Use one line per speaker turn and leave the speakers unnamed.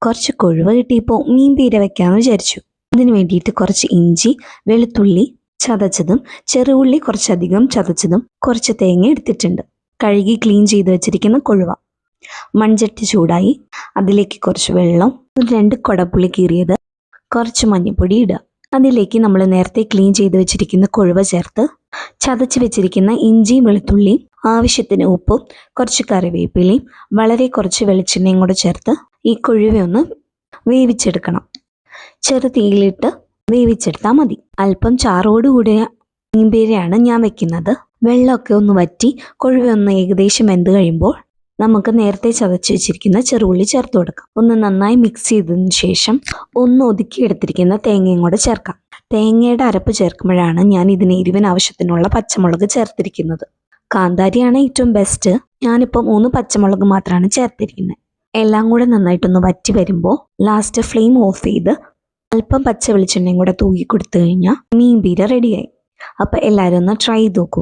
കുറച്ച് കൊഴുവ കിട്ടിയപ്പോൾ മീൻ പീര വെക്കാമെന്ന് വിചാരിച്ചു. അതിന് വേണ്ടിയിട്ട് കുറച്ച് ഇഞ്ചി, വെളുത്തുള്ളി ചതച്ചതും ചെറുള്ളി കുറച്ചധികം ചതച്ചതും കുറച്ച് തേങ്ങ എടുത്തിട്ടുണ്ട്. കഴുകി ക്ലീൻ ചെയ്ത് വെച്ചിരിക്കുന്ന കൊഴുവ. മൺചട്ടി ചൂടായി അതിലേക്ക് കുറച്ച് വെള്ളം, 2 കുടപ്പുളി കീറിയത്, കുറച്ച് മഞ്ഞൾപ്പൊടി ഇടുക. അതിലേക്ക് നമ്മൾ നേരത്തെ ക്ലീൻ ചെയ്ത് വെച്ചിരിക്കുന്ന കൊഴുവ ചേർത്ത് ചതച്ച് വെച്ചിരിക്കുന്ന ഇഞ്ചിയും വെളുത്തുള്ളിയും, ആവശ്യത്തിന് ഉപ്പും കുറച്ച് കറിവേപ്പിലയും വളരെ കുറച്ച് വെളിച്ചെണ്ണയും കൂടെ ചേർത്ത് ഈ കൊഴുവയൊന്ന് വേവിച്ചെടുക്കണം. ചെറു തീയിലിട്ട് വേവിച്ചെടുത്താൽ മതി. അല്പം ചാറോടുകൂടിയ മീൻപീരയാണ് ഞാൻ വെക്കുന്നത്. വെള്ളമൊക്കെ ഒന്ന് വറ്റി കൊഴുവയൊന്ന് ഏകദേശം വെന്ത് കഴിയുമ്പോൾ നമുക്ക് നേരത്തെ ചതച്ച് വെച്ചിരിക്കുന്ന ചെറുള്ളി ചേർത്ത് കൊടുക്കാം. ഒന്ന് നന്നായി മിക്സ് ചെയ്തതിന് ശേഷം ഒന്ന് ഒതുക്കിയെടുത്തിരിക്കുന്ന തേങ്ങയും കൂടെ ചേർക്കാം. തേങ്ങയുടെ അരപ്പ് ചേർക്കുമ്പോഴാണ് ഞാൻ ഇതിന് എരിവിന് ആവശ്യത്തിനുള്ള പച്ചമുളക് ചേർത്തിരിക്കുന്നത്. കാന്താരിയാണ് ഏറ്റവും ബെസ്റ്റ്. ഞാനിപ്പോൾ 3 പച്ചമുളക് മാത്രമാണ് ചേർത്തിരിക്കുന്നത്. എല്ലാം കൂടെ നന്നായിട്ടൊന്ന് വറ്റി വരുമ്പോൾ ലാസ്റ്റ് ഫ്ലെയിം ഓഫ് ചെയ്ത് അല്പം പച്ച വെളിച്ചെണ്ണയും കൂടെ തൂക്കി കൊടുത്തു കഴിഞ്ഞാൽ മീൻ പീര റെഡിയായി. അപ്പോൾ എല്ലാവരും ഒന്ന് ട്രൈ ചെയ്ത് നോക്കൂ.